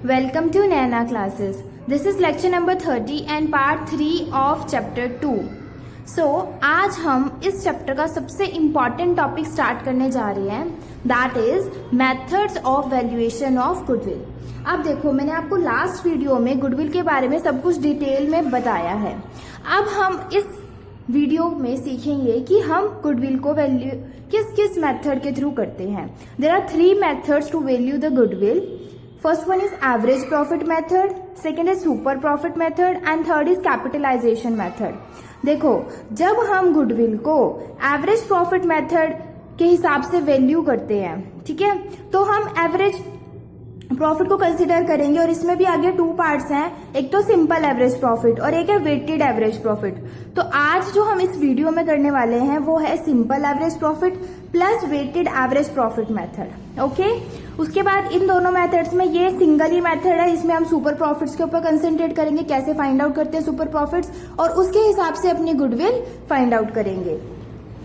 Welcome to Naina classes. This is lecture number 30 and part 3 of chapter 2. So आज हम इस chapter का सबसे इम्पॉर्टेंट टॉपिक स्टार्ट करने जा रहे हैं, that is methods of valuation of goodwill. अब देखो, मैंने आपको लास्ट वीडियो में गुडविल के बारे में सब कुछ डिटेल में बताया है. अब हम इस वीडियो में सीखेंगे कि हम गुडविल को वैल्यू किस किस मेथड के थ्रू करते हैं. There are 3 methods to value the goodwill. First one is average profit method, second is super profit method and third is capitalisation method. देखो, जब हम गुडविल को एवरेज प्रॉफिट मेथड के हिसाब से वैल्यू करते हैं, ठीक है, तो हम एवरेज प्रॉफिट को कंसिडर करेंगे और इसमें भी आगे 2 पार्ट्स हैं, एक तो सिंपल एवरेज प्रॉफिट और एक है वेटेड एवरेज प्रॉफिट. तो आज जो हम इस वीडियो में करने वाले हैं वो है simple average profit plus weighted average profit method. Okay, उसके बाद इन दोनों मेथड्स में ये सिंगल ही मेथड है, इसमें हम सुपर प्रॉफिट्स के ऊपर कंसेंट्रेट करेंगे, कैसे फाइंड आउट करते हैं सुपर प्रॉफिट्स, और उसके हिसाब से अपनी गुडविल फाइंड आउट करेंगे.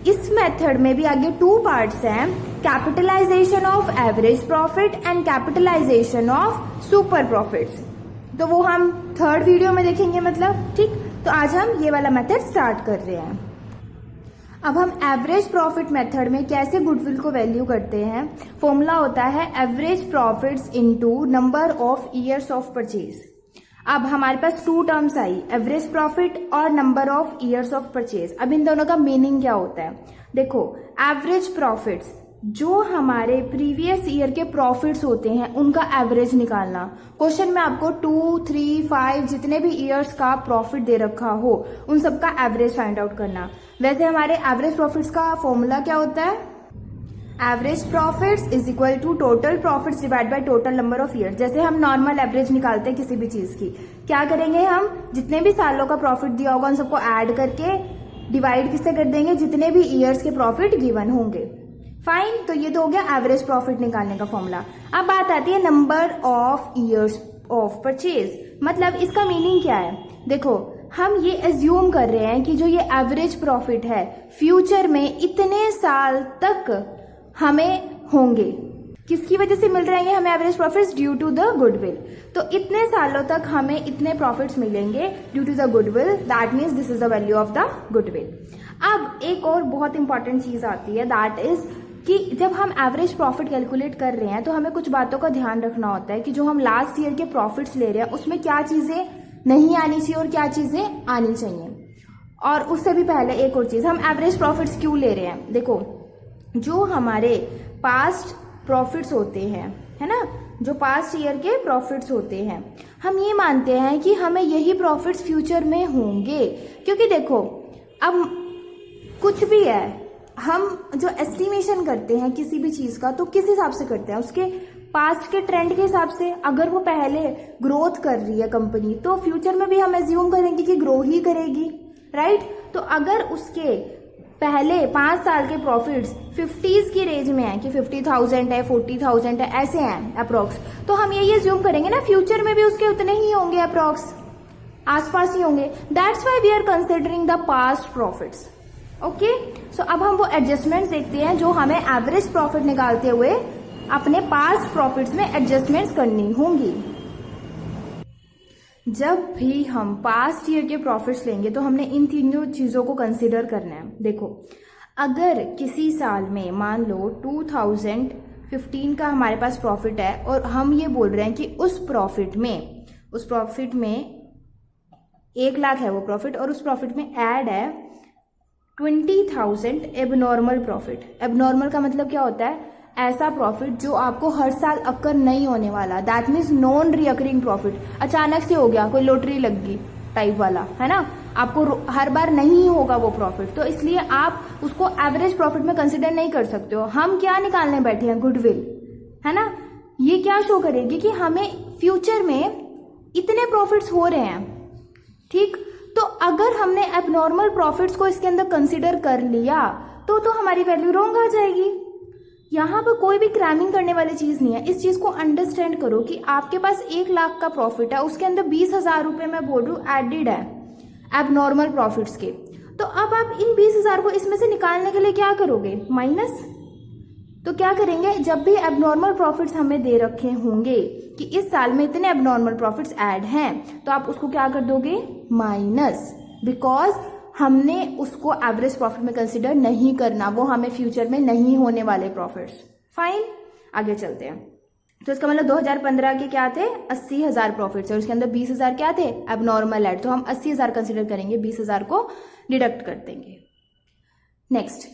इस मेथड में भी आगे 2 पार्ट्स हैं, capitalisation of average profit and capitalisation of super profits. तो वो हम थर्ड वीडियो में देखेंगे, मतलब ठीक. तो आज हम ये वाला मेथड स्टार्ट कर रहे हैं. अब हम एवरेज प्रॉफिट मेथड में कैसे गुडविल को वैल्यू करते हैं. फॉर्मूला होता है average profits into number of years of purchase. अब हमारे पास 2 टर्म्स आई, एवरेज प्रॉफिट और number of years of purchase. अब इन दोनों का मीनिंग क्या होता है. देखो, एवरेज प्रॉफिट्स जो हमारे प्रीवियस ईयर के प्रॉफिट्स होते हैं उनका एवरेज निकालना. क्वेश्चन में आपको 2, 3, 5 जितने भी ईयर्स का प्रॉफिट दे रखा हो उन सबका एवरेज फाइंड आउट करना. वैसे हमारे एवरेज प्रॉफिट्स का फॉर्मूला क्या होता है, average profits is equal to total profits divide by total number of year. जैसे हम नॉर्मल एवरेज निकालते हैं किसी भी चीज की, क्या करेंगे, हम जितने भी सालों का प्रॉफिट दिया होगा उन सबको ऐड करके डिवाइड किससे कर देंगे, जितने भी ईयर्स के प्रॉफिट गिवन होंगे. फाइन, तो ये तो हो गया एवरेज प्रॉफिट निकालने का फॉर्मूला. अब बात आती है number of years of purchase. मतलब इसका मीनिंग क्या है. देखो, हम ये एज्यूम कर रहे हैं कि जो ये एवरेज प्रॉफिट है फ्यूचर में इतने साल तक हमें होंगे. किसकी वजह से मिल रहे हैं हमें average profits, due to the goodwill. तो इतने सालों तक हमें इतने प्रॉफिट्स मिलेंगे due to the goodwill, that means this is the value of the goodwill. अब एक और बहुत इंपॉर्टेंट चीज आती है, दैट इज कि जब हम एवरेज प्रॉफिट कैलकुलेट कर रहे हैं तो हमें कुछ बातों का ध्यान रखना होता है कि जो हम लास्ट ईयर के प्रॉफिट्स ले रहे हैं उसमें क्या चीजें नहीं आनी चाहिए और क्या चीजें आनी चाहिए. और उससे भी पहले एक और चीज, हम एवरेज प्रॉफिट्स क्यों ले रहे हैं. देखो, जो हमारे पास्ट प्रॉफिट्स होते हैं, है ना, जो पास्ट ईयर के प्रॉफिट्स होते हैं, हम ये मानते हैं कि हमें यही प्रॉफिट्स फ्यूचर में होंगे. क्योंकि देखो, अब कुछ भी है, हम जो एस्टिमेशन करते हैं किसी भी चीज का तो किस हिसाब से करते हैं, उसके पास्ट के ट्रेंड के हिसाब से. अगर वो पहले ग्रोथ कर रही है कंपनी तो फ्यूचर में भी हम एज्यूम करेंगे कि ग्रो ही करेगी, राइट. तो अगर उसके पहले 5 साल के प्रॉफिट्स 50s की रेंज में है कि 50,000 है, 40,000 है, ऐसे हैं अप्रोक्स, तो हम ये एज्यूम करेंगे ना फ्यूचर में भी उसके उतने ही होंगे, अप्रोक्स आसपास ही होंगे. That's why we are considering the past profits. Okay, so अब हम वो एडजस्टमेंट्स देखते हैं जो हमें एवरेज प्रॉफिट निकालते हुए अपने पास्ट प्रॉफिट्स में एडजस्टमेंट्स करनी होंगी. जब भी हम पास्ट ईयर के प्रॉफिट्स लेंगे तो हमने इन तीनों चीजों को कंसिडर करना है. देखो, अगर किसी साल में मान लो 2015 का हमारे पास प्रॉफिट है और हम ये बोल रहे हैं कि उस प्रॉफिट में 1 लाख है वो प्रॉफिट और उस प्रॉफिट में ऐड है 20,000 एबनॉर्मल प्रॉफिट. एबनॉर्मल का मतलब क्या होता है, ऐसा प्रॉफिट जो आपको हर साल अक्कर नहीं होने वाला, that means non recurring profit. अचानक से हो गया, कोई लॉटरी लग गई टाइप वाला, है ना, आपको हर बार नहीं होगा वो प्रॉफिट, तो इसलिए आप उसको एवरेज प्रॉफिट में कंसिडर नहीं कर सकते हो. हम क्या निकालने बैठे हैं, गुडविल, है ना. ये क्या शो करेगी कि हमें फ्यूचर में इतने प्रॉफिट्स हो रहे हैं, ठीक. तो अगर हमने एबनॉर्मल प्रॉफिट्स को इसके अंदर कंसिडर कर लिया तो हमारी वैल्यू रॉन्ग आ जाएगी. यहाँ पर कोई भी क्रैमिंग करने वाली चीज नहीं है. इस चीज को अंडरस्टैंड करो कि आपके पास 1 लाख का प्रॉफिट है, उसके अंदर 20,000 रुपए मैं बोल रही हूँ एडेड है एबनॉर्मल प्रॉफिट्स के. तो अब आप इन 20,000 को इसमें से निकालने के लिए क्या करोगे, माइनस. तो क्या करेंगे, जब भी एबनॉर्मल प्रॉफिट्स हमें दे रखे होंगे कि इस साल में इतने एबनॉर्मल प्रॉफिट्स ऐड हैं, तो आप उसको क्या कर दोगे, माइनस, बिकॉज हमने उसको एवरेज प्रॉफिट में कंसिडर नहीं करना, वो हमें फ्यूचर में नहीं होने वाले प्रॉफिट्स। फाइन, आगे चलते हैं। तो इसका मतलब 2015 के क्या थे, 80,000 प्रॉफिट्स, और उसके अंदर 20,000 क्या थे, एबनॉर्मल ऐड, तो हम 80,000 कंसिडर करेंगे, 20,000 को डिडक्ट कर देंगे। नेक्स्ट,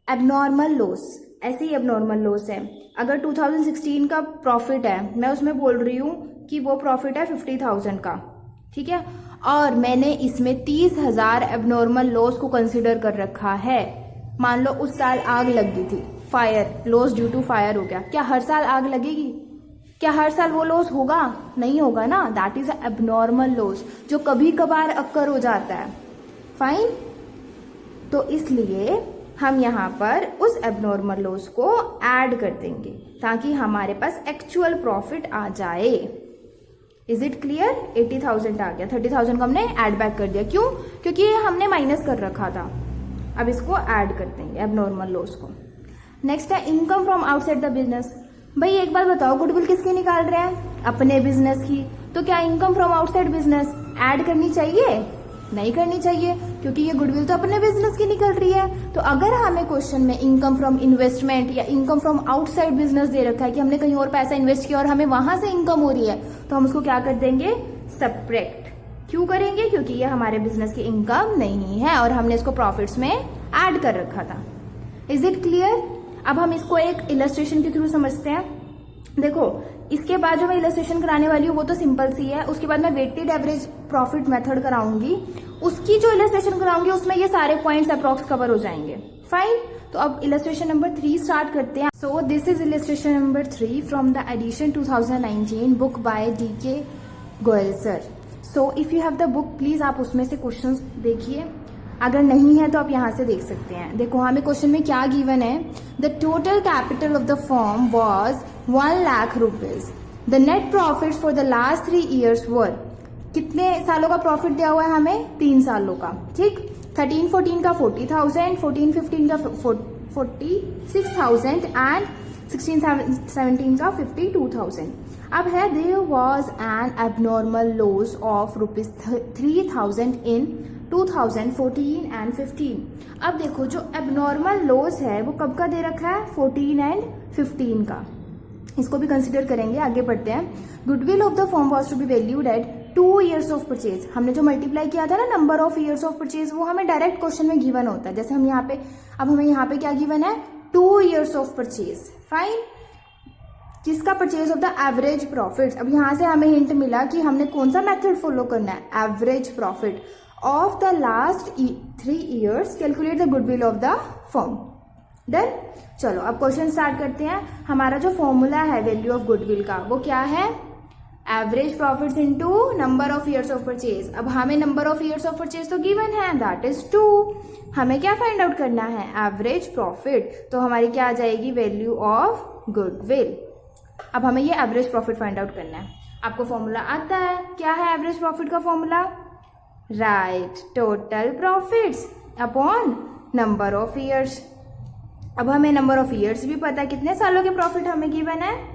एबनॉर्मल लॉस, ऐसे ही एबनॉर्मल लॉस है। अगर 2016 का प्रॉफिट है, मैं उसमें बोल रही हूँ कि वो प्रॉफिट है 50,000 का, ठीक है, और मैंने इसमें 30,000 एबनॉर्मल लॉस को कंसिडर कर रखा है। मान लो उस साल आग लग गई थी, fire, loss due to fire हो गया, क्या हर साल आग लगेगी, क्या हर साल वो लॉस होगा, नहीं होगा ना, दैट इज एबनॉर्मल लॉस, जो कभी कभार अक्कर हो जाता है। फाइन, तो इसलिए हम यहाँ पर उस एबनॉर्मल लॉस को ऐड कर देंगे ताकि हमारे पास एक्चुअल प्रॉफिट आ जाए। Is it clear? 80,000 आ गया, 30,000 को हमने ऐड बैक कर दिया, क्यों, क्योंकि ये हमने माइनस कर रखा था। अब इसको ऐड कर देंगे एबनॉर्मल लॉस को। नेक्स्ट है income from outside the business. भाई एक बार बताओ, गुडविल किसकी निकाल रहे हैं, अपने बिजनेस की, तो क्या income from outside business add करनी चाहिए, नहीं करनी चाहिए, क्योंकि ये गुडविल तो अपने बिजनेस की निकल रही है। तो अगर हमें क्वेश्चन में इनकम फ्रॉम इन्वेस्टमेंट या इनकम फ्रॉम आउटसाइड बिजनेस दे रखा है कि हमने कहीं और पैसा इन्वेस्ट किया और हमें वहां से इनकम हो रही है, तो हम उसको क्या कर देंगे, सब्ट्रैक्ट। क्यों करेंगे, क्योंकि ये हमारे बिजनेस की इनकम नहीं है और हमने इसको प्रॉफिट्स में ऐड कर रखा था। Is it clear? अब हम इसको एक इलस्ट्रेशन के थ्रू समझते हैं। देखो, इसके बाद जो मैं इलस्ट्रेशन कराने वाली हूँ वो तो सिंपल सी है, उसके बाद मैं वेटेड एवरेज प्रॉफिट मेथड कराऊंगी, उसकी जो इलस्ट्रेशन कराऊंगी उसमें ये सारे पॉइंट्स अप्रॉक्स कवर हो जाएंगे। फाइन, तो अब इलस्ट्रेशन नंबर 3 स्टार्ट करते हैं। So this is illustration number 3 from the edition 2019 book by DK Goyal sir. So if you have the book please आप उसमें से क्वेश्चंस देखिए, अगर नहीं है तो आप यहाँ से देख सकते हैं। देखो हमें क्वेश्चन में क्या गिवन है, the total capital of the firm was 1 lakh rupees, the net profit for the last 3 years were, कितने सालों का प्रॉफिट दिया हुआ है हमें, 3 सालों का, ठीक। 13-14 का 40,000, 14-15 का 46,000 एंड 16-17 का 52,000। अब है there was an abnormal loss of ₹3,000 in 2014 and 15। अब देखो जो एबनॉर्मल लॉस है वो कब का दे रखा है, 14 एंड 15 का, इसको भी कंसिडर करेंगे। आगे बढ़ते हैं। Goodwill of the firm was to be valued at 2 years of purchase. हमने जो मल्टीप्लाई किया था ना number of years of purchase, वो हमें डायरेक्ट क्वेश्चन में गिवन होता है। जैसे हम यहाँ पे, अब हमें यहाँ पे क्या गिवन है, 2 years ऑफ परचेज। फाइन, किसका, purchase of the average profit. अब यहाँ से हमें हिंट मिला कि हमने कौन सा मेथड फॉलो करना है, average profit of the last 3 years, calculate the goodwill of the firm. Done. चलो अब क्वेश्चन स्टार्ट करते हैं। हमारा जो फॉर्मूला है वैल्यू ऑफ गुडविल का वो क्या है, average profits into number of years of purchase. अब हमें number of years of purchase तो गिवन है, दैट इज 2। हमें क्या फाइंड आउट करना है, एवरेज प्रॉफिट, तो हमारी क्या आ जाएगी, वैल्यू ऑफ गुडविल। अब हमें ये एवरेज प्रॉफिट फाइंड आउट करना है। आपको फॉर्मूला आता है, क्या है एवरेज प्रॉफिट का formula, right, total profits upon number of years. अब हमें नंबर ऑफ ईयर्स भी पता है, कितने सालों के प्रॉफिट हमें गिवन है,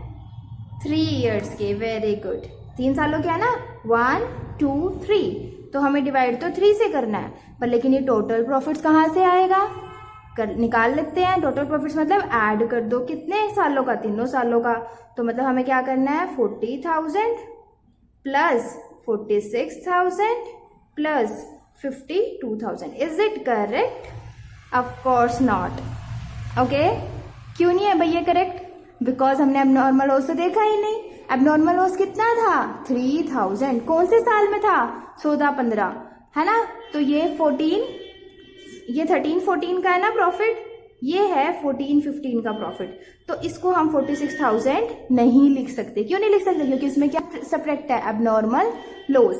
3 years के। वेरी गुड, 3 सालों के है ना, 1, 2, 3, तो हमें डिवाइड तो 3 से करना है, पर लेकिन ये टोटल प्रॉफिट्स कहाँ से आएगा, निकाल लेते हैं। टोटल प्रॉफिट्स मतलब ऐड कर दो, कितने सालों का, 3 सालों का, तो मतलब हमें क्या करना है, 40,000 plus 46,000 plus 52,000। Is it correct? Of course not. Okay, क्यों नहीं है भैया करेक्ट, बिकॉज हमने एबनॉर्मल लॉस तो देखा ही नहीं। एबनॉर्मल लॉस कितना था, 3,000, कौन से साल में था, 14-15, है ना। तो ये 13-14 का है ना प्रॉफिट, ये है 14-15 का प्रॉफिट, तो इसको हम 46,000 नहीं लिख सकते। क्यों नहीं लिख सकते, क्योंकि इसमें क्या सब्ट्रैक्ट है, एबनॉर्मल लॉस।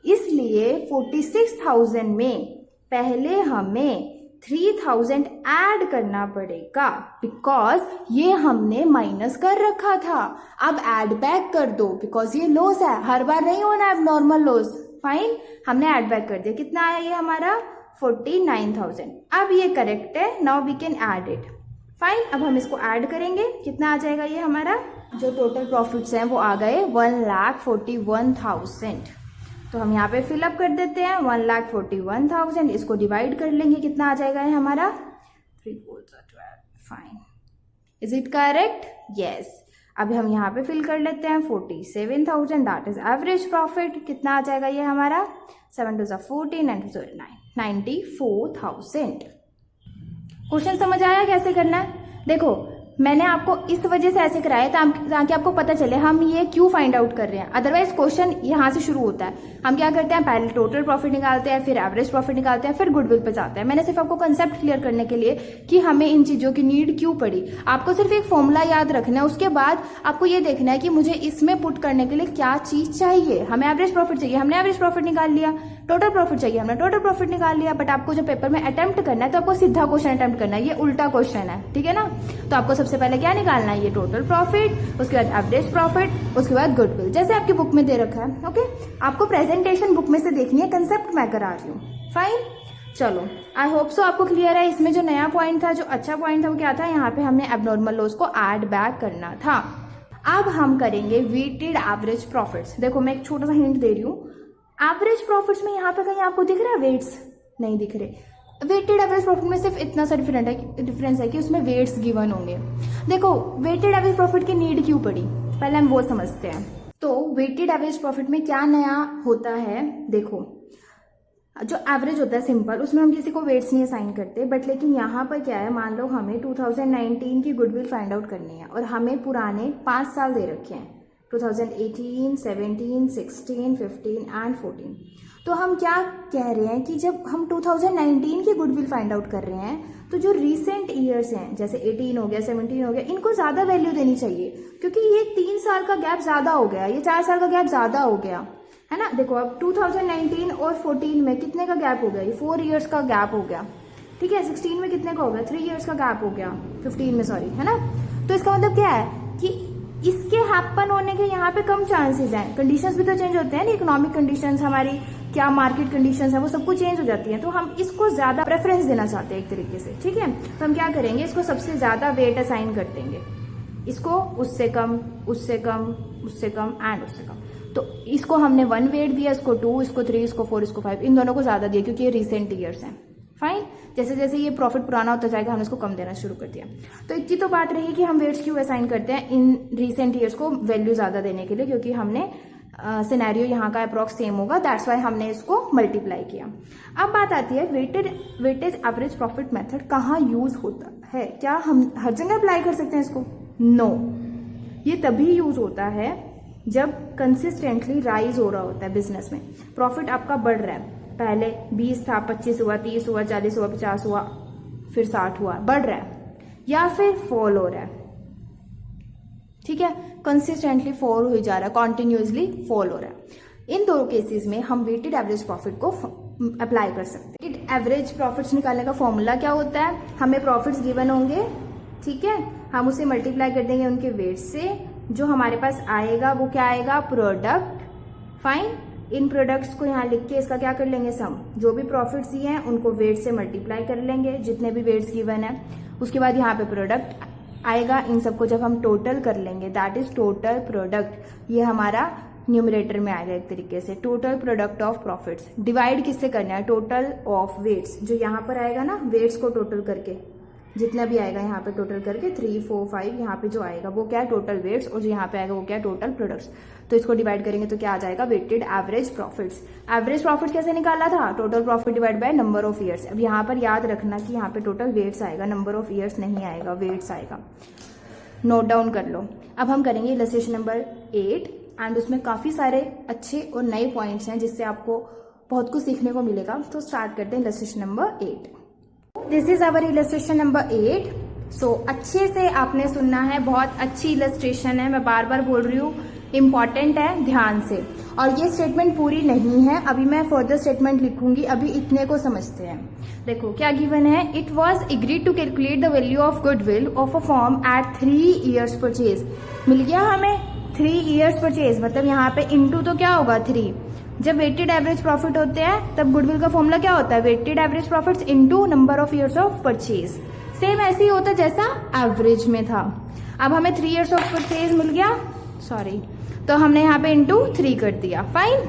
इसलिए 46,000 में पहले हमें 3,000 ऐड करना पड़ेगा, बिकॉज ये हमने माइनस कर रखा था। अब ऐड बैक कर दो, बिकॉज ये लॉस है, हर बार नहीं होना एबनॉर्मल लॉस। फाइन, हमने ऐड बैक कर दिया, कितना आया ये हमारा, 49,000। अब ये करेक्ट है, now we can add it. Fine, अब हम इसको ऐड करेंगे, कितना आ जाएगा ये हमारा, जो टोटल प्रॉफिट्स हैं वो आ गए 1,41,000। तो हम यहाँ पे फिलअप कर देते हैं 1,41,000, इसको डिवाइड कर लेंगे, कितना आ जाएगा है हमारा 3 4 12। Fine, is it correct? Yes. अब हम यहाँ पे फिल कर लेते हैं 47,000, दैट इज एवरेज प्रॉफिट। कितना आ जाएगा ये हमारा 7 2 14 and 9 94,000। क्वेश्चन समझ आया कैसे करना है? देखो मैंने आपको इस वजह से ऐसे कराया ताकि आपको पता चले हम ये क्यों फाइंड आउट कर रहे हैं। अदरवाइज क्वेश्चन यहाँ से शुरू होता है, हम क्या करते हैं पहले टोटल प्रॉफिट निकालते हैं, फिर एवरेज प्रॉफिट निकालते हैं, फिर गुडविल पे जाते हैं। मैंने सिर्फ आपको कंसेप्ट क्लियर करने के लिए कि हमें इन चीजों की नीड क्यों पड़ी। आपको सिर्फ एक फॉर्मूला याद रखना है, उसके बाद आपको ये देखना है कि मुझे इसमें पुट करने के लिए क्या चीज चाहिए। हमें एवरेज प्रॉफिट चाहिए, हमने एवरेज प्रॉफिट निकाल लिया। टोटल प्रॉफिट चाहिए, हमने टोटल प्रॉफिट निकाल लिया। बट आपको जो पेपर में अटेम्प्ट करना है तो आपको सीधा क्वेश्चन अटेम्प्ट करना है, ये उल्टा क्वेश्चन है, ठीक है ना। तो आपको सबसे पहले क्या निकालना है, ये टोटल प्रॉफिट, उसके बाद एवरेज प्रॉफिट, उसके बाद गुडविल, जैसे आपकी बुक में दे रखा है। ओके, आपको प्रेजेंटेशन बुक में से देखनी है, कंसेप्ट मैं करा रही हूँ। फाइन, चलो आई होप सो आपको क्लियर है। इसमें जो नया पॉइंट था, जो अच्छा पॉइंट था वो क्या था, यहाँ पे हमने एबनॉर्मल लॉस को ऐड बैक करना था। अब हम करेंगे वेटेड एवरेज प्रॉफिट्स। देखो मैं एक छोटा सा हिंट दे रही हूँ, एवरेज प्रॉफिट्स में यहाँ पे कहीं आपको दिख रहा है वेट्स? नहीं दिख रहे। वेटेड एवरेज प्रॉफिट में सिर्फ इतना सा डिफरेंस है कि उसमें वेट्स गिवन होंगे। देखो वेटेड एवरेज प्रॉफिट की नीड क्यों पड़ी, पहले हम वो समझते हैं। तो वेटेड एवरेज प्रॉफिट में क्या नया होता है, देखो जो एवरेज होता है सिंपल, उसमें हम किसी को वेट्स नहीं असाइन करते। बट लेकिन यहाँ पर क्या है, मान लो हमें 2019 की गुडविल फाइंड आउट करनी है और हमें पुराने 5 साल दे रखे हैं, 2018, 17, 16, 15 एंड 14। तो हम क्या कह रहे हैं कि जब हम 2019 की गुडविल फाइंड आउट कर रहे हैं तो जो रीसेंट ईयर्स हैं जैसे 18 हो गया, 17 हो गया, इनको ज्यादा वैल्यू देनी चाहिए, क्योंकि ये 3 साल का गैप ज्यादा हो गया, ये 4 साल का गैप ज्यादा हो गया है ना। देखो अब 2019 और 14 में कितने का गैप हो गया, ये 4 इयर्स का गैप हो गया, ठीक है। 16 में कितने का हो गया, 3 इयर्स का गैप हो गया, 15 में सॉरी, है ना। तो इसका मतलब क्या है कि इसके हैपन होने के यहाँ पे कम चांसेस हैं। कंडीशंस भी तो चेंज होते हैं ना, इकोनॉमिक कंडीशंस, हमारी क्या मार्केट कंडीशंस है, वो सब कुछ चेंज हो जाती है। तो हम इसको ज्यादा प्रेफरेंस देना चाहते हैं एक तरीके से, ठीक है। तो हम क्या करेंगे, इसको सबसे ज्यादा वेट असाइन कर देंगे, इसको उससे कम, उससे कम, उससे कम एंड उससे कम। तो इसको हमने 1 वेट दिया, इसको 2, इसको 3, इसको 4, इसको 5, इन दोनों को ज्यादा दिया क्योंकि ये रिसेंट ईयर्स हैं। फाइन, जैसे जैसे ये प्रॉफिट पुराना होता जाएगा हमने इसको कम देना शुरू कर दिया। तो इतनी तो बात रही कि हम वेट्स क्यों असाइन करते हैं इन रिसेंट ईयर्स को वैल्यू ज्यादा देने के लिए, क्योंकि हमने सिनेरियो यहाँ का अप्रॉक्स सेम होगा, दैट्स वाई हमने इसको मल्टीप्लाई किया। अब बात आती है वेटेज एवरेज प्रॉफिट मेथड कहाँ यूज होता है, क्या हम हर जगह अप्लाई कर सकते हैं इसको? नो, ये तभी यूज होता है जब कंसिस्टेंटली राइज हो रहा होता है बिजनेस में, प्रॉफिट आपका बढ़ रहा है, पहले 20 था, 25 हुआ, 30 हुआ, 40 हुआ, 50 हुआ, फिर 60 हुआ, बढ़ रहा है, या फिर फॉल हो रहा है, ठीक है, कंसिस्टेंटली फॉल हो जा रहा है, कॉन्टिन्यूसली फॉल हो रहा है। इन दो केसेस में हम वेटेड एवरेज प्रॉफिट को अप्लाई कर सकते हैं। एवरेज प्रॉफिट्स निकालने का फॉर्मूला क्या होता है, हमें प्रॉफिट्स गिवन होंगे, ठीक है, हम उसे मल्टीप्लाई कर देंगे उनके वेट से, जो हमारे पास आएगा वो क्या आएगा, प्रोडक्ट। फाइन, इन प्रोडक्ट्स को यहाँ लिख के इसका क्या कर लेंगे, सम, जो भी प्रॉफिट्स दिए हैं उनको वेट से मल्टीप्लाई कर लेंगे, जितने भी वेट्स गिवन है। उसके बाद यहाँ पे प्रोडक्ट आएगा, इन सबको जब हम टोटल कर लेंगे दैट इज टोटल प्रोडक्ट, ये हमारा न्यूमरेटर में आएगा एक तरीके से, total product of profits. Divide किससे करना है, टोटल ऑफ वेट्स, जो यहाँ पर आएगा ना, वेट्स को टोटल करके जितना भी आएगा यहाँ पे टोटल करके 3, 4, 5 यहाँ पे जो आएगा वो क्या है, टोटल वेट्स, और जो यहाँ पे आएगा वो क्या है, टोटल प्रोडक्ट्स। तो इसको डिवाइड करेंगे तो क्या आ जाएगा, weighted average profits. Average profit कैसे निकाला था, total profit divide by number of years. अब यहाँ पर याद रखना कि यहाँ पे टोटल वेट्स आएगा, नंबर ऑफ ईयर्स नहीं आएगा, वेट्स आएगा, नोट डाउन कर लो। अब हम करेंगे इलस्ट्रेशन नंबर 8 एंड उसमें काफी सारे अच्छे और नए पॉइंट्स हैं जिससे आपको बहुत कुछ सीखने को मिलेगा। तो स्टार्ट करते हैं illustration number 8। This is our illustration number 8। So अच्छे से आपने सुनना है, बहुत अच्छी इलस्ट्रेशन है, मैं बार बार बोल रही हूँ, इंपॉर्टेंट है, ध्यान से। और ये स्टेटमेंट पूरी नहीं है, अभी मैं फर्दर स्टेटमेंट लिखूंगी, अभी इतने को समझते हैं। देखो क्या गिवन है, it was agreed to calculate the value of goodwill of a form at 3 years purchase. मिल गया हमें 3 years परचेज, मतलब यहाँ पे इंटू तो क्या होगा 3। जब वेटेड एवरेज प्रॉफिट होते हैं तब गुडविल का फॉर्मूला क्या होता है, weighted average profits into number of years of purchase. Same ऐसे ही होता जैसा एवरेज में था। अब हमें 3 ईयर्स ऑफ परचेज मिल गया, सॉरी, तो हमने यहाँ पे इंटू 3 कर दिया। Fine,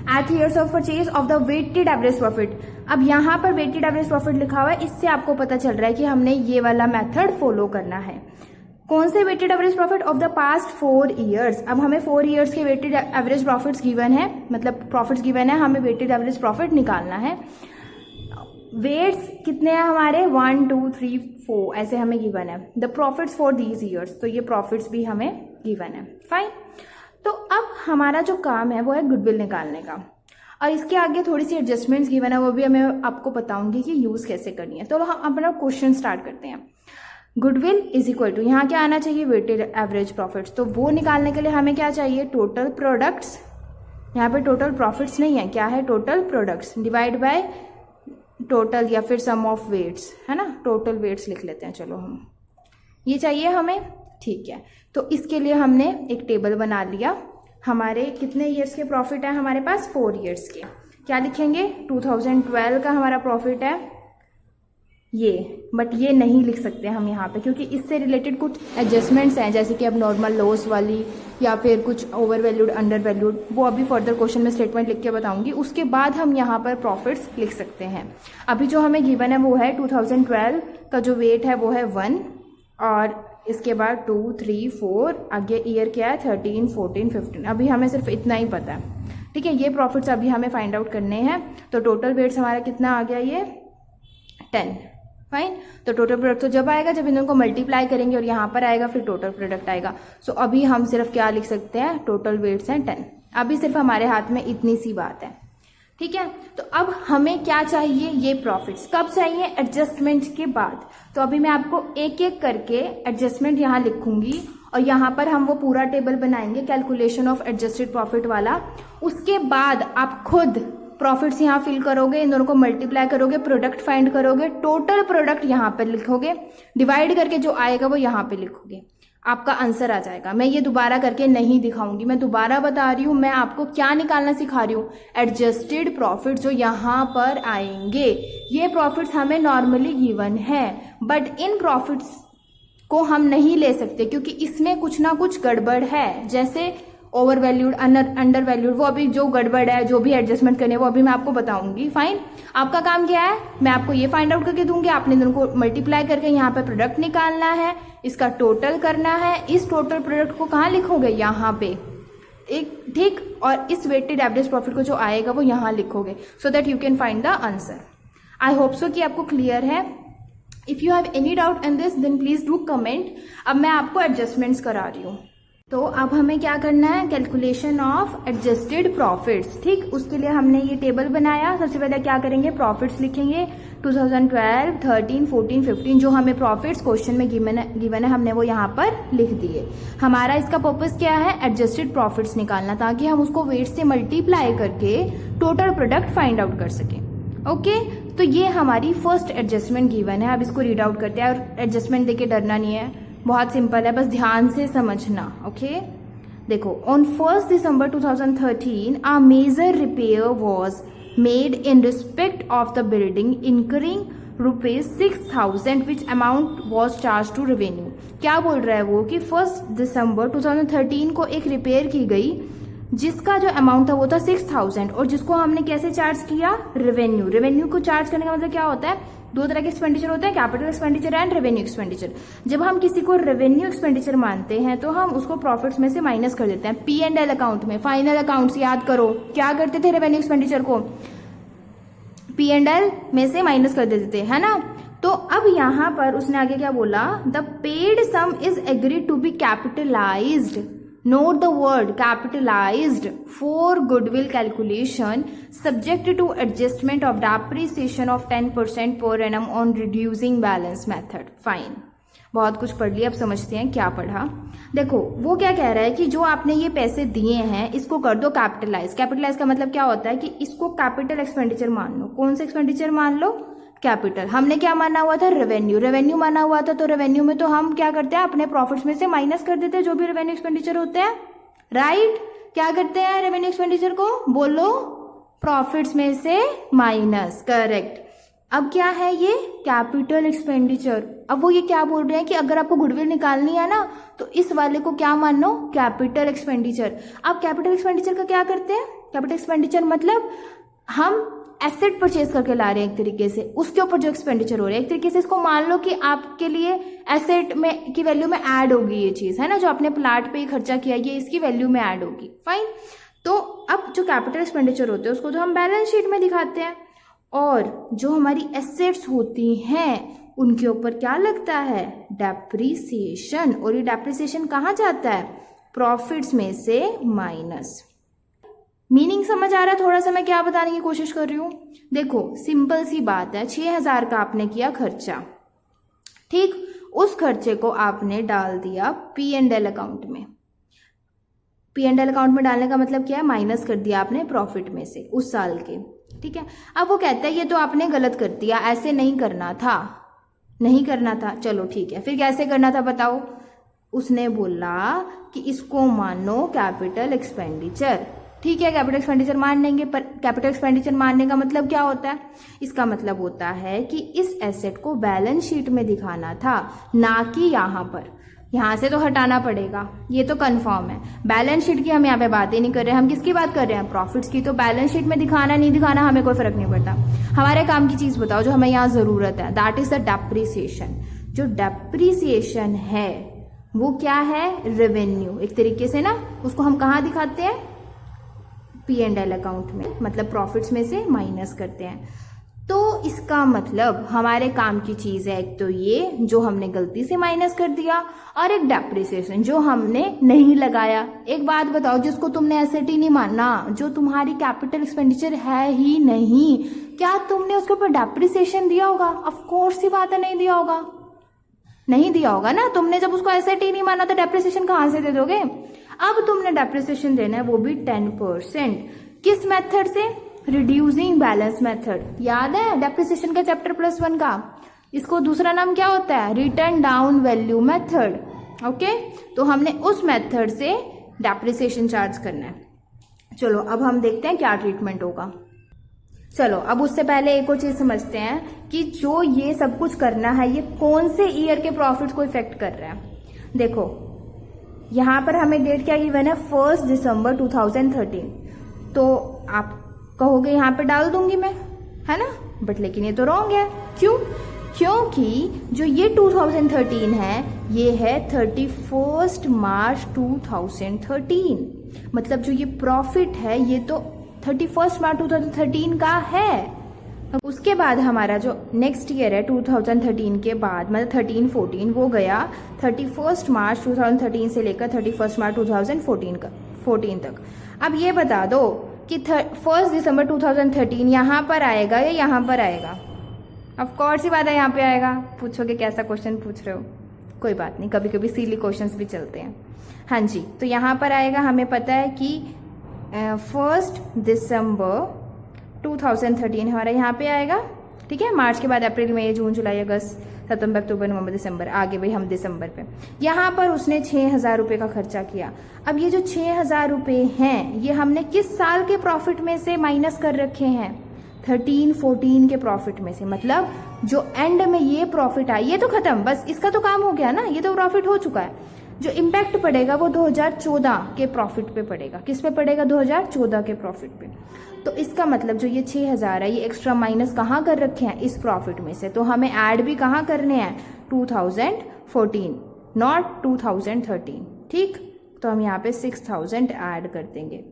at 3 years of purchase of the weighted average profit. अब यहाँ पर वेटेड एवरेज प्रॉफिट लिखा हुआ है, इससे आपको पता चल रहा है कि हमने ये वाला मेथड फॉलो करना है। कौन से weighted average profit of the past 4 years. अब हमें 4 ईयर्स के वेटेड एवरेज प्रॉफिट्स गिवन है, मतलब प्रॉफिट्स गिवन है, हमें वेटेड एवरेज प्रॉफिट निकालना है। वेट्स कितने हैं हमारे, 1 2 3 4 ऐसे हमें गिवन है। The profits for these years, तो ये प्रॉफिट्स भी हमें गिवन है। फाइन, तो अब हमारा जो काम है वो है गुडविल निकालने का, और इसके आगे थोड़ी सी एडजस्टमेंट्स गिवन है, वो भी मैं आपको बताऊंगी कि यूज कैसे करनी है। तो हम अपना क्वेश्चन स्टार्ट करते हैं। गुडविल इज इक्वल टू, यहाँ क्या आना चाहिए, वेटेड एवरेज प्रॉफिट्स। तो वो निकालने के लिए हमें क्या चाहिए, टोटल प्रोडक्ट्स, यहाँ पे टोटल प्रॉफिट्स नहीं है, क्या है, total products divide by total या फिर सम ऑफ वेट्स, है ना, टोटल वेट्स लिख लेते हैं। चलो हम ये चाहिए हमें, ठीक है। तो इसके लिए हमने एक टेबल बना लिया। हमारे कितने ईयर्स के प्रॉफिट है हमारे पास, 4 ईयर्स के। क्या लिखेंगे, 2012 का हमारा प्रॉफिट है ये, बट ये नहीं लिख सकते हम यहाँ पे, क्योंकि इससे रिलेटेड कुछ एडजस्टमेंट्स हैं, जैसे कि अब नॉर्मल लॉस वाली या फिर कुछ ओवर वैल्यूड, अंडर वैल्यूड, वो अभी फर्दर क्वेश्चन में स्टेटमेंट लिख के बताऊंगी। उसके बाद हम यहाँ पर प्रॉफिट्स लिख सकते हैं। अभी जो हमें गिवन है वो है 2012 का जो वेट है वो है 1, और इसके बाद 2 3 4, आगे ईयर क्या है, 13 14 15। अभी हमें सिर्फ इतना ही पता है, ठीक है। ये प्रॉफिट्स अभी हमें फाइंड आउट करने हैं। तो टोटल वेट्स हमारा कितना आ गया, ये 10। फाइन, तो टोटल प्रोडक्ट तो जब आएगा जब इन दोनों को मल्टीप्लाई करेंगे, और यहाँ पर आएगा फिर टोटल प्रोडक्ट आएगा। सो अभी हम सिर्फ क्या लिख सकते हैं, टोटल वेट्स हैं 10। अभी सिर्फ हमारे हाथ में इतनी सी बात है, ठीक है। तो अब हमें क्या चाहिए, ये प्रॉफिट्स कब चाहिए, एडजस्टमेंट के बाद। तो अभी मैं आपको एक एक करके एडजस्टमेंट यहाँ लिखूंगी, और यहाँ पर हम वो पूरा टेबल बनाएंगे कैलकुलेशन ऑफ एडजस्टेड प्रॉफिट वाला। उसके बाद आप खुद प्रॉफिट्स यहाँ फिल करोगे, इन दोनों को मल्टीप्लाई करोगे, प्रोडक्ट फाइंड करोगे, टोटल प्रोडक्ट यहाँ पर लिखोगे, डिवाइड करके जो आएगा वो यहाँ पे लिखोगे, आपका आंसर आ जाएगा। मैं ये दोबारा करके नहीं दिखाऊंगी, मैं दोबारा बता रही हूँ, मैं आपको क्या निकालना सिखा रही हूँ, एडजस्टेड प्रॉफिट जो यहाँ पर आएंगे। ये प्रॉफिट्स हमें नॉर्मली गिवन है, बट इन प्रॉफिट्स को हम नहीं ले सकते क्योंकि इसमें कुछ ना कुछ गड़बड़ है, जैसे ओवर वैल्यूड, अंडर वैल्यूड, वो अभी जो गड़बड़ है, जो भी एडजस्टमेंट करने, वो अभी मैं आपको बताऊंगी। फाइन, आपका काम क्या है, मैं आपको ये फाइंड आउट करके दूंगी, आपने दोनों को मल्टीप्लाई करके यहाँ पे प्रोडक्ट निकालना है, इसका टोटल करना है। इस टोटल प्रोडक्ट को कहाँ लिखोगे, यहाँ पे, एक, ठीक। और इस वेटेड एवरेज प्रॉफिट को जो आएगा वो यहाँ लिखोगे, so that you can find the answer. I hope so कि आपको क्लियर है। If you have any doubt in this then please do comment. अब मैं आपको एडजस्टमेंट्स करा रही हूँ। तो अब हमें क्या करना है, कैलकुलेशन ऑफ एडजस्टेड प्रॉफिट्स, ठीक। उसके लिए हमने ये टेबल बनाया। सबसे पहले क्या करेंगे, प्रॉफिट्स लिखेंगे 2012, 13, 14, 15, जो हमें प्रॉफिट्स क्वेश्चन में गिवन है हमने वो यहाँ पर लिख दिए। हमारा इसका पर्पस क्या है, एडजस्टेड प्रॉफिट्स निकालना, ताकि हम उसको वेट से मल्टीप्लाई करके टोटल प्रोडक्ट फाइंड आउट कर सकें। ओके, तो ये हमारी फर्स्ट एडजस्टमेंट गिवन है। अब इसको रीड आउट करते हैं, और एडजस्टमेंट देके डरना नहीं है, बहुत सिंपल है, बस ध्यान से समझना। ओके, देखो, on 1 December 2013 a major repair was made in respect of the building incurring ₹6,000 which amount was charged to revenue। क्या बोल रहा है वो कि 1 December 2013 को एक रिपेयर की गई जिसका जो अमाउंट था वो था 6,000, और जिसको हमने कैसे चार्ज किया, रेवेन्यू। रेवेन्यू को चार्ज करने का मतलब क्या होता है, दो तरह के एक्सपेंडिचर होते हैं, capital expenditure and revenue expenditure. जब हम किसी को रेवेन्यू एक्सपेंडिचर मानते हैं तो हम उसको प्रॉफिट्स में से माइनस कर देते हैं। P&L अकाउंट में, फाइनल अकाउंट्स याद करो, क्या करते थे, रेवेन्यू एक्सपेंडिचर को P&L में से माइनस कर देते थे, है ना। तो अब यहाँ पर उसने आगे क्या बोला, the paid sum is agreed to be capitalised, note the word capitalized for goodwill calculation subject to adjustment of depreciation of 10% per annum on reducing balance method। Fine, बहुत कुछ पढ़ लिया, अब समझते हैं क्या पढ़ा। देखो, वो क्या कह रहा है कि जो आपने ये पैसे दिए हैं इसको कर दो कैपिटलाइज। कैपिटलाइज का मतलब क्या होता है कि इसको कैपिटल एक्सपेंडिचर मान लो। कौन सा एक्सपेंडिचर मान लो, कैपिटल। हमने क्या माना हुआ था, रेवेन्यू। रेवेन्यू माना हुआ था, तो रेवेन्यू में तो हम क्या करते हैं, अपने प्रॉफिट्स में से माइनस कर देते हैं जो भी रेवेन्यू एक्सपेंडिचर होते हैं, राइट। क्या करते हैं रेवेन्यू एक्सपेंडिचर को, बोलो, प्रॉफिट्स में से माइनस, करेक्ट। अब क्या है ये कैपिटल एक्सपेंडिचर। अब वो ये क्या बोल रहे हैं कि अगर आपको गुडविल निकालनी है ना तो इस वाले को क्या मानो, कैपिटल एक्सपेंडिचर। अब कैपिटल एक्सपेंडिचर का क्या करते हैं, कैपिटल एक्सपेंडिचर मतलब हम एसेट परचेज करके ला रहे हैं एक तरीके से, उसके ऊपर जो एक्सपेंडिचर हो रहा है, एक तरीके से इसको मान लो कि आपके लिए एसेट में की वैल्यू में ऐड होगी ये चीज, है ना, जो आपने प्लाट पे ही खर्चा किया ये इसकी वैल्यू में ऐड होगी। फाइन। तो अब जो कैपिटल एक्सपेंडिचर होते हैं उसको तो हम बैलेंस शीट में दिखाते हैं, और जो हमारी एसेट्स होती हैं उनके ऊपर क्या लगता है, डेप्रिसिएशन। और ये डेप्रिसिएशन कहाँ जाता है, प्रॉफिट्स में से माइनस। मीनिंग समझ आ रहा है थोड़ा सा मैं क्या बताने की कोशिश कर रही हूं। देखो सिंपल सी बात है, 6,000 का आपने किया खर्चा, ठीक, उस खर्चे को आपने डाल दिया P&L अकाउंट में। P&L अकाउंट में डालने का मतलब क्या है, माइनस कर दिया आपने प्रॉफिट में से उस साल के, ठीक है। अब वो कहता है ये तो आपने गलत कर दिया, ऐसे नहीं करना था, नहीं करना था। चलो ठीक है, फिर कैसे करना था बताओ। उसने बोला कि इसको मानो कैपिटल एक्सपेंडिचर, ठीक है, कैपिटल एक्सपेंडिचर मान लेंगे। पर कैपिटल एक्सपेंडिचर मानने का मतलब क्या होता है, इसका मतलब होता है कि इस एसेट को बैलेंस शीट में दिखाना था, ना कि यहाँ पर। यहाँ से तो हटाना पड़ेगा, ये तो कंफर्म है। बैलेंस शीट की हम यहाँ पे बात ही नहीं कर रहे हैं, हम किसकी बात कर रहे हैं, प्रॉफिट्स की। तो बैलेंस शीट में दिखाना नहीं दिखाना हमें कोई फर्क नहीं पड़ता, हमारे काम की चीज बताओ जो हमें यहाँ जरूरत है, दैट इज द डेप्रिसिएशन। जो डेप्रिसिएशन है वो क्या है, रेवेन्यू एक तरीके से ना, उसको हम कहाँ दिखाते हैं, P&L अकाउंट में, मतलब प्रॉफिट्स में से माइनस करते हैं। तो इसका मतलब हमारे काम की चीज है, एक तो ये जो हमने गलती से माइनस कर दिया, और एक डेप्रिसिएशन जो हमने नहीं लगाया। एक बात बताओ, जिसको तुमने एसेट ही नहीं माना, जो तुम्हारी कैपिटल एक्सपेंडिचर है ही नहीं, क्या तुमने उसके ऊपर डेप्रिसिएशन दिया होगा? ऑफ कोर्स ही बात है, नहीं दिया होगा, नहीं दिया होगा ना। तुमने जब उसको एसेट ही नहीं माना तो डेप्रिसिएशन कहां से दे दोगे। अब तुमने डेप्रिसिएशन देना है, वो भी 10%। किस मेथड से, रिड्यूसिंग बैलेंस मेथड। याद है डेप्रिसिएशन का चैप्टर +1 का, इसको दूसरा नाम क्या होता है, return down value method. Okay, तो हमने उस मेथड से डेप्रिसिएशन चार्ज करना है। चलो अब हम देखते हैं क्या ट्रीटमेंट होगा। चलो अब उससे पहले एक और चीज समझते हैं कि जो ये सब कुछ करना है ये कौन से ईयर के प्रॉफिट को इफेक्ट कर रहा है। देखो यहाँ पर हमें डेट क्या गिवन है, 1 दिसंबर 2013। तो आप कहोगे यहाँ पे डाल दूंगी मैं, है ना, बट लेकिन ये तो रॉन्ग है। क्यों? क्योंकि जो ये 2013 है ये है 31 मार्च 2013, मतलब जो ये प्रॉफिट है ये तो 31 मार्च 2013 का है। अब उसके बाद हमारा जो नेक्स्ट ईयर है 2013 के बाद, मतलब 13-14, वो गया 31 मार्च 2013 से लेकर 31 मार्च 2014 तक। अब ये बता दो कि 1 दिसंबर 2013 यहाँ पर आएगा या यहाँ पर आएगा? ऑफ कोर्स ही बात है यहाँ पे आएगा। पूछोगे कैसा क्वेश्चन पूछ रहे हो, कोई बात नहीं, कभी कभी सिली क्वेश्चंस भी चलते हैं। हाँ जी, तो यहाँ पर आएगा, हमें पता है कि 1 दिसंबर 2013 हमारा यहाँ पे आएगा, ठीक है। मार्च के बाद अप्रैल, मई, जून, जुलाई, अगस्त, सितंबर, अक्टूबर, नवंबर, दिसंबर, आगे भाई हम दिसंबर पे। यहाँ पर उसने 6,000 रुपये का खर्चा किया। अब ये जो 6,000 रुपये हैं ये हमने किस साल के प्रॉफिट में से माइनस कर रखे हैं, 13-14 के प्रॉफिट में से। मतलब जो एंड में ये प्रॉफिट आई ये तो खत्म, बस इसका तो काम हो गया ना, ये तो प्रॉफिट हो चुका है। जो इम्पैक्ट पड़ेगा वो 2014 के प्रॉफिट पे पड़ेगा। किस पे पड़ेगा? 2014 के प्रॉफिट पे। तो इसका मतलब जो ये 6,000 है ये एक्स्ट्रा माइनस कहाँ कर रखे हैं, इस प्रॉफिट में से। तो हमें ऐड भी कहाँ करने हैं, 2014, नॉट 2013, ठीक। तो हम यहाँ पे 6,000 ऐड कर देंगे।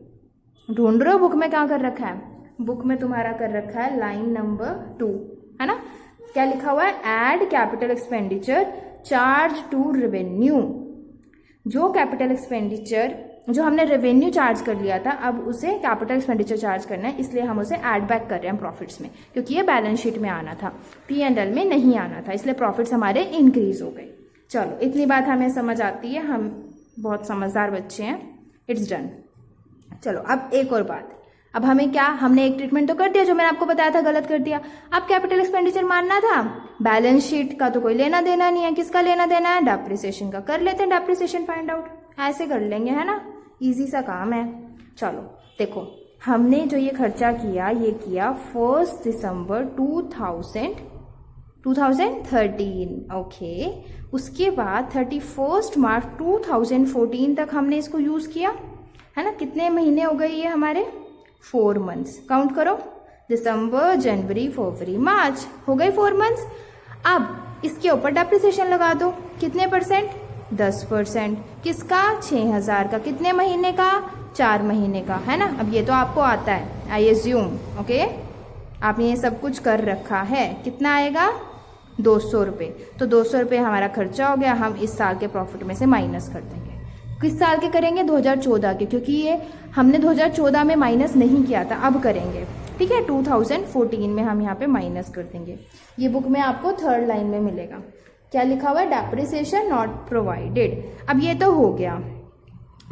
ढूंढ रहे हो बुक में क्या कर रखा है? बुक में तुम्हारा कर रखा है लाइन नंबर 2, है ना। क्या लिखा हुआ है? Add capital expenditure charge to revenue. जो कैपिटल एक्सपेंडिचर जो हमने रेवेन्यू चार्ज कर लिया था, अब उसे कैपिटल एक्सपेंडिचर चार्ज करना है, इसलिए हम उसे ऐड बैक कर रहे हैं प्रॉफिट्स में, क्योंकि ये बैलेंस शीट में आना था, P&L में नहीं आना था, इसलिए प्रॉफिट्स हमारे इंक्रीज हो गए। चलो इतनी बात हमें समझ आती है, हम बहुत समझदार बच्चे हैं, इट्स डन। चलो अब एक और बात, अब हमें क्या, हमने एक ट्रीटमेंट तो कर दिया जो मैंने आपको बताया था गलत कर दिया। अब कैपिटल एक्सपेंडिचर मानना था, बैलेंस शीट का तो कोई लेना देना नहीं है, किसका लेना देना है, डेप्रिसिएशन का। कर लेते हैं डेप्रिसिएशन फाइंड आउट, ऐसे कर लेंगे, है ना, इजी सा काम है। चलो देखो हमने जो ये खर्चा किया ये किया 1 दिसंबर 2013, ओके। उसके बाद 31 मार्च 2014 तक हमने इसको यूज किया, है ना। कितने महीने हो गए ये हमारे? 4 मंथ्स। काउंट करो, दिसंबर, जनवरी, फरवरी, मार्च, हो गए 4 मंथ्स। अब इसके ऊपर डेप्रिसिएशन लगा दो। कितने परसेंट? 10%। किसका? 6000 का। कितने महीने का? 4 महीने का, है ना। अब ये तो आपको आता है, आई एज्यूम, ओके। आपने ये सब कुछ कर रखा है। कितना आएगा? 200 रुपये। तो 200 रुपये हमारा खर्चा हो गया, हम इस साल के प्रॉफिट में से माइनस कर देंगे। किस साल के करेंगे? 2014 के, क्योंकि ये हमने 2014 में माइनस नहीं किया था, अब करेंगे, ठीक है। 2014 में हम यहाँ पे माइनस कर देंगे। ये बुक में आपको 3rd लाइन में मिलेगा। क्या लिखा हुआ है? Depreciation not provided. अब ये तो हो गया,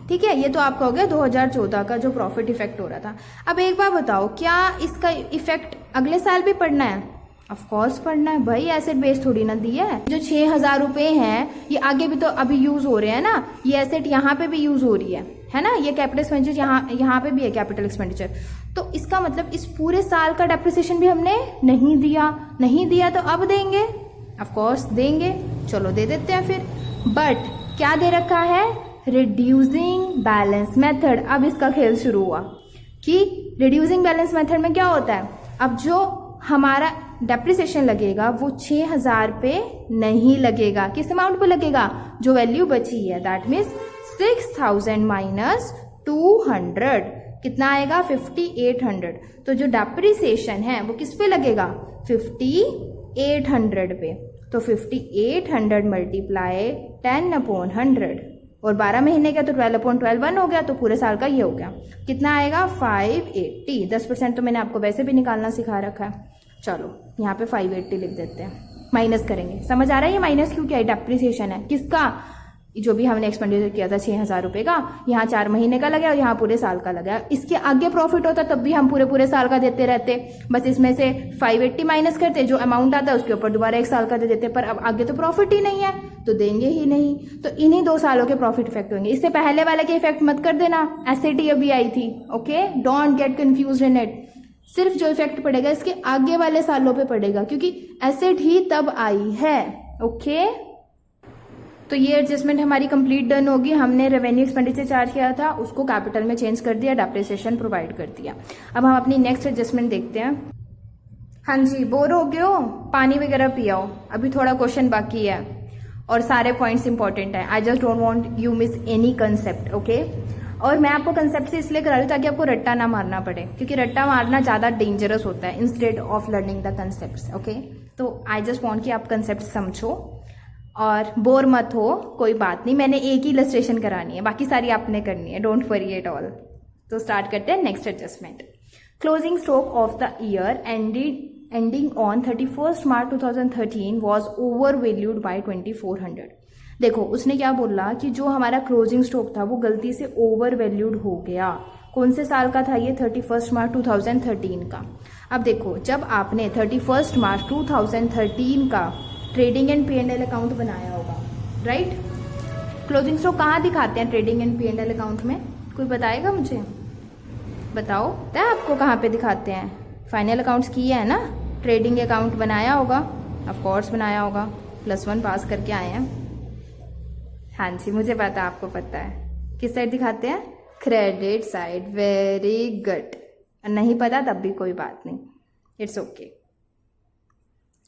ठीक है। ये तो आपका हो गया 2014 का जो प्रॉफिट इफेक्ट हो रहा था। अब एक बार बताओ, क्या इसका इफेक्ट अगले साल भी पड़ना है? ऑफ कोर्स पढ़ना है भाई, एसेट बेस थोड़ी ना दिया है। जो 6000 रुपए हैं ये आगे भी तो अभी यूज हो रहे हैं ना, ये एसेट यहाँ पे भी यूज हो रही है ना। ये कैपिटल एक्सपेंडिचर यहाँ पे भी है, कैपिटल एक्सपेंडिचर। तो इसका मतलब इस पूरे साल का डेप्रिसिएशन भी हमने नहीं दिया तो अब देंगे, ऑफ कोर्स देंगे। चलो दे देते हैं फिर। बट क्या दे रखा है? Reducing balance method. अब इसका खेल शुरू हुआ कि रिड्यूसिंग बैलेंस मेथड में क्या होता है, अब जो हमारा डेप्रिसिएशन लगेगा वो 6000 पे नहीं लगेगा। किस अमाउंट पे लगेगा? जो वैल्यू बची है, दैट मीन्स 6000 माइनस 200 कितना आएगा? 5800। तो जो डेप्रिसिएशन है वो किस पे लगेगा? 5800 पे। तो 5800 मल्टीप्लाई 10/100 और 12 महीने का तो 12/12 1 हो गया, तो पूरे साल का ये हो गया। कितना आएगा? 580। 10% तो मैंने आपको वैसे भी निकालना सिखा रखा है। चलो यहाँ पे 580 लिख देते हैं, माइनस करेंगे। समझ आ रहा है ये माइनस क्यों किया है? डेप्रिसिएशन है किसका? जो भी हमने एक्सपेंडिचर किया था 6000 रुपये का, यहाँ 4 महीने का लगा और यहाँ पूरे साल का लगा। इसके आगे प्रॉफिट होता तब भी हम पूरे साल का देते रहते, बस इसमें से 580 माइनस करते, जो अमाउंट आता है उसके ऊपर दोबारा 1 साल का दे देते। पर अब आगे तो प्रॉफिट ही नहीं है तो देंगे ही नहीं। तो इन्हीं 2 सालों के प्रॉफिट इफेक्ट होंगे। इससे पहले वाले के इफेक्ट मत कर देना, एसएटी अभी आई थी, okay. Don't get confused in it. सिर्फ जो इफेक्ट पड़ेगा इसके आगे वाले सालों पे पड़ेगा, क्योंकि एसेट ही तब आई है, ओके। तो ये एडजस्टमेंट हमारी कंप्लीट डन होगी। हमने रेवेन्यू एक्सपेंडिचर चार्ज किया था उसको कैपिटल में चेंज कर दिया, डेप्रिसिएशन प्रोवाइड कर दिया। अब हम अपनी नेक्स्ट एडजस्टमेंट देखते हैं। हाँ जी, बोर हो गए हो? पानी वगैरह पियाओ, अभी थोड़ा क्वेश्चन बाकी है और सारे पॉइंट्स इंपॉर्टेंट है। I just don't want you miss any concept, okay. और मैं आपको कंसेप्ट से इसलिए करा रही हूँ ताकि आपको रट्टा ना मारना पड़े, क्योंकि रट्टा मारना ज्यादा डेंजरस होता है instead of learning the concepts, okay. तो आई जस्ट वांट कि आप कंसेप्ट समझो और बोर मत हो, कोई बात नहीं। मैंने एक ही इलस्ट्रेशन करानी है, बाकी सारी आपने करनी है, डोंट वरी एट ऑल। तो स्टार्ट करते हैं next adjustment. Closing stock of the year ending on 31 March 2013 was over valued bye 2400। देखो उसने क्या बोला कि जो हमारा क्लोजिंग स्टॉक था वो गलती से ओवर वैल्यूड हो गया। कौन से साल का था ये? 31 मार्च 2013 का। अब देखो जब आपने 31 मार्च 2013 का ट्रेडिंग एंड P&L अकाउंट बनाया होगा, राइट। क्लोजिंग स्टॉक कहाँ दिखाते हैं ट्रेडिंग एंड P&L अकाउंट में? कोई बताएगा मुझे? बताओ पता है आपको कहाँ पे दिखाते हैं? फाइनल अकाउंट्स किया है ना, ट्रेडिंग अकाउंट बनाया होगा, ऑफ कोर्स बनाया होगा, +1 पास करके आए हैं। हाँ जी मुझे पता, आपको पता है। किस साइड दिखाते हैं? Credit side. Very good. नहीं पता तब भी कोई बात नहीं, इट्स ओके।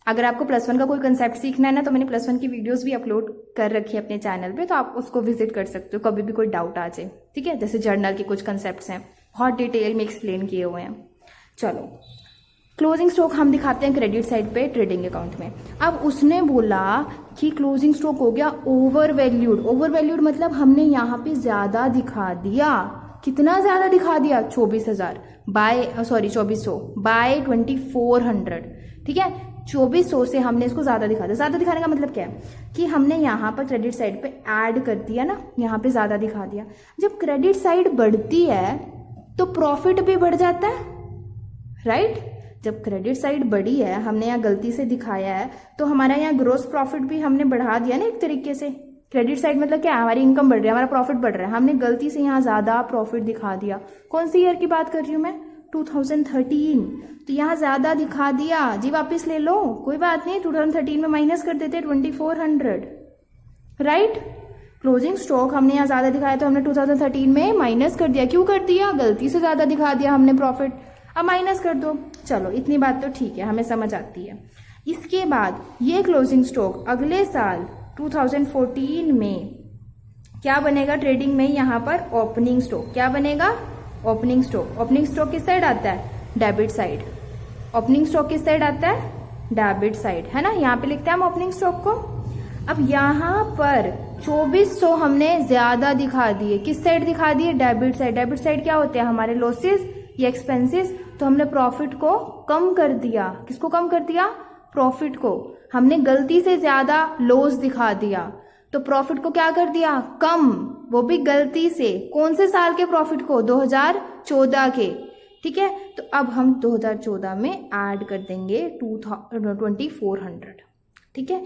अगर आपको +1 का कोई कंसेप्ट सीखना है ना, तो मैंने +1 की वीडियोस भी अपलोड कर रखी है अपने चैनल पे, तो आप उसको विजिट कर सकते हो कभी भी कोई डाउट आ जाए, ठीक है। जैसे जर्नल के कुछ कंसेप्ट्स हैं, बहुत डिटेल में एक्सप्लेन किए हुए हैं। चलो क्लोजिंग स्टॉक हम दिखाते हैं क्रेडिट साइड पे ट्रेडिंग अकाउंट में। अब उसने बोला कि क्लोजिंग स्टॉक हो गया ओवर वैल्यूड। ओवर वैल्यूड मतलब हमने यहाँ पे ज्यादा दिखा दिया। कितना ज्यादा दिखा दिया? 2400 बाय 2400 ठीक है। 2400 से हमने इसको ज्यादा दिखा दिया। ज्यादा दिखाने का मतलब क्या है कि हमने यहाँ पर क्रेडिट साइड पे ऐड कर दिया ना, यहाँ पे ज्यादा दिखा दिया। जब क्रेडिट साइड बढ़ती है तो प्रॉफिट भी बढ़ जाता है, राइट। जब क्रेडिट साइड बढ़ी है, हमने यहाँ गलती से दिखाया है, तो हमारा यहाँ ग्रोस प्रॉफिट भी हमने बढ़ा दिया ना एक तरीके से। क्रेडिट साइड मतलब क्या है, हमारी इनकम बढ़ रही है, हमारा प्रॉफिट बढ़ रहा है, हमने गलती से यहाँ ज्यादा प्रॉफिट दिखा दिया। कौन सी ईयर की बात कर रही हूँ मैं, 2013, तो यहाँ ज्यादा दिखा दिया जी, वापस ले लो, कोई बात नहीं, 2013 में माइनस कर देते 2400, राइट। क्लोजिंग स्टॉक हमने यहाँ ज्यादा दिखाया तो हमने 2013 में माइनस कर दिया, क्यों कर दिया, गलती से ज्यादा दिखा दिया हमने प्रॉफिट, अब माइनस कर दो। चलो इतनी बात तो ठीक है, हमें समझ आती है। इसके बाद ये क्लोजिंग स्टॉक अगले साल 2014 में क्या बनेगा ट्रेडिंग में, यहाँ पर ओपनिंग स्टॉक, क्या बनेगा, ओपनिंग स्टॉक। ओपनिंग स्टॉक किस साइड आता है, डेबिट साइड। ओपनिंग स्टॉक किस साइड आता है, डेबिट साइड, है ना, यहाँ पे लिखते हैं हम ओपनिंग स्टॉक को। अब यहाँ पर 2400 हमने ज्यादा दिखा दिए, किस साइड दिखा दिए, डेबिट साइड। डेबिट साइड क्या होते हैं, हमारे लॉसेस या एक्सपेंसेस, तो हमने प्रॉफिट को कम कर दिया। किसको कम कर दिया, प्रॉफिट को। हमने गलती से ज्यादा लॉस दिखा दिया तो प्रॉफिट को क्या कर दिया, कम, वो भी गलती से। कौन से साल के प्रॉफिट को, 2014 के, ठीक है। तो अब हम 2014 में ऐड कर देंगे 2400, ठीक है।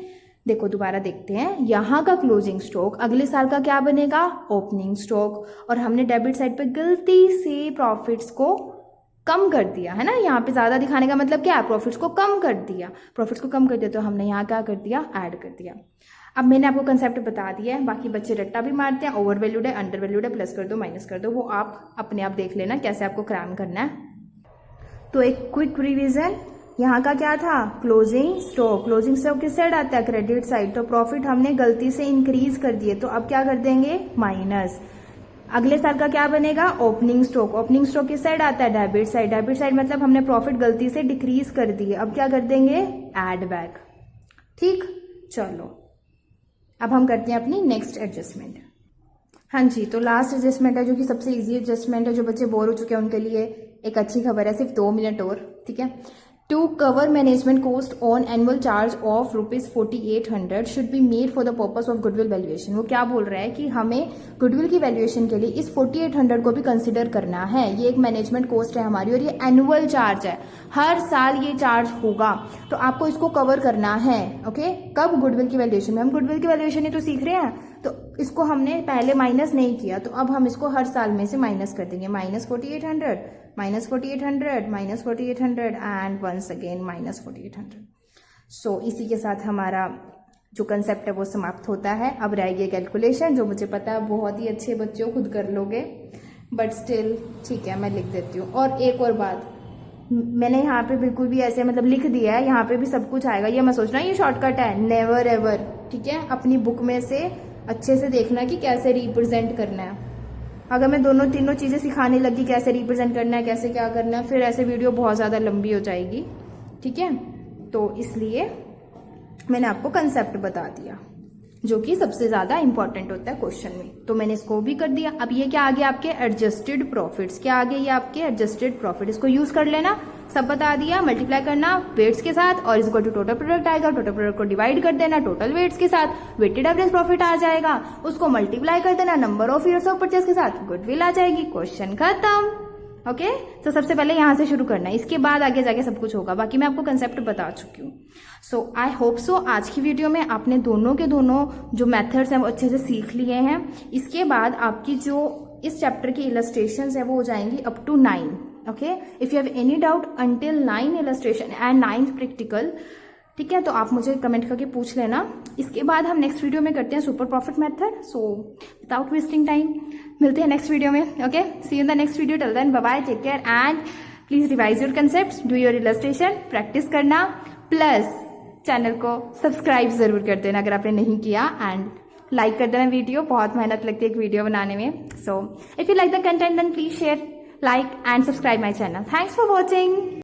देखो दोबारा देखते हैं, यहाँ का क्लोजिंग स्टॉक अगले साल का क्या बनेगा, ओपनिंग स्टॉक, और हमने डेबिट साइड पे गलती से प्रॉफिट्स को कम कर दिया, है ना। यहाँ पे ज्यादा दिखाने का मतलब क्या है, प्रॉफिट्स को कम कर दिया। प्रॉफिट्स को कम कर दिया तो हमने यहाँ क्या कर दिया, ऐड कर दिया। अब मैंने आपको कंसेप्ट बता दिया है, बाकी बच्चे रट्टा भी मारते हैं, ओवर वैल्यूड है, अंडर वैल्यूड है, प्लस कर दो, माइनस कर दो, वो आप अपने आप देख लेना कैसे आपको क्रैम करना है। तो एक क्विक रिविजन, यहाँ का क्या था, क्लोजिंग स्टॉक। क्लोजिंग स्टॉक किस साइड आता है, क्रेडिट साइड। तो प्रॉफिट हमने गलती से इंक्रीज कर दिए, तो अब क्या कर देंगे, माइनस। अगले साल का क्या बनेगा, ओपनिंग स्टॉक। ओपनिंग स्टॉक किस साइड आता है, डेबिट साइड। डेबिट साइड मतलब हमने प्रॉफिट गलती से डिक्रीज कर दिए, अब क्या कर देंगे, ऐड बैक, ठीक। चलो अब हम करते हैं अपनी नेक्स्ट एडजस्टमेंट। हाँ जी, तो लास्ट एडजस्टमेंट है जो कि सबसे इजी एडजस्टमेंट है, जो बच्चे बोर हो चुके हैं उनके लिए एक अच्छी खबर है, सिर्फ 2 मिनट और, ठीक है। To cover management cost on annual charge of ₹4800 should be made for the purpose of goodwill valuation. वो क्या बोल रहा है कि हमें गुडविल की वैल्यूएशन के लिए इस 4800 को भी कंसिडर करना है। ये एक मैनेजमेंट कॉस्ट है हमारी और ये एनुअल चार्ज है, हर साल ये चार्ज होगा, तो आपको इसको कवर करना है। ओके, कब, गुडविल की वैल्यूएशन में। हम गुडविल की वैल्यूएशन ही तो सीख रहे हैं, तो इसको हमने पहले माइनस नहीं किया, तो अब हम इसको हर साल में से माइनस कर देंगे। -4800, -4800, -4800 एंड वंस अगेन -4800। सो इसी के साथ हमारा जो कंसेप्ट है वो समाप्त होता है। अब रह गई कैलकुलेशन, जो मुझे पता है बहुत ही अच्छे बच्चों खुद कर लोगे, बट स्टिल ठीक है, मैं लिख देती हूँ। और एक और बात, मैंने यहाँ पे बिल्कुल भी ऐसे मतलब लिख दिया है, यहाँ पे भी सब कुछ आएगा, ये मैं सोच रहा हूँ ये शॉर्टकट है, नेवर एवर, ठीक है। अपनी बुक में से अच्छे से देखना कि कैसे रिप्रेजेंट करना है। अगर मैं दोनों तीनों चीजें सिखाने लगी, कैसे रिप्रेजेंट करना है, कैसे क्या करना है, फिर ऐसे वीडियो बहुत ज्यादा लंबी हो जाएगी, ठीक है। तो इसलिए मैंने आपको कंसेप्ट बता दिया, जो कि सबसे ज्यादा इंपॉर्टेंट होता है क्वेश्चन में, तो मैंने इसको भी कर दिया। अब ये क्या आ गया आपके एडजस्टेड प्रॉफिट्स, क्या आ गया ये आपके एडजस्टेड प्रॉफिट, इसको यूज कर लेना, सब बता दिया। मल्टीप्लाई करना वेट्स के साथ और इसको टोटल प्रोडक्ट आएगा, टोटल प्रोडक्ट को डिवाइड कर देना टोटल वेट्स के साथ, वेटेड एवरेज प्रॉफिट आ जाएगा, उसको मल्टीप्लाई कर देना number of years of purchase के साथ, गुडविल आ जाएगी, क्वेश्चन खत्म। ओके, तो सबसे पहले यहां से शुरू करना है, इसके बाद आगे जाके सब कुछ होगा, बाकी मैं आपको कंसेप्ट बता चुकी हूँ। सो आई होप सो आज की वीडियो में आपने दोनों के दोनों जो मेथड्स हैं वो अच्छे से सीख लिए हैं। इसके बाद आपकी जो इस चैप्टर की इलस्ट्रेशंस है वो हो जाएंगी up to 9। Okay, if you have any doubt until 9 illustration and 9th practical, ठीक है, तो आप मुझे कमेंट करके पूछ लेना। इसके बाद हम नेक्स्ट वीडियो में करते हैं super profit method. So without wasting time मिलते हैं नेक्स्ट वीडियो में। Okay, see you in the next video, till then bye bye, take care and please revise your concepts, do your illustration, practice करना, plus channel को subscribe जरूर कर देना अगर आपने नहीं किया, एंड लाइक कर देना वीडियो, बहुत मेहनत लगती है एक वीडियो बनाने में। So if you like the content then please share, like and subscribe my channel. Thanks for watching.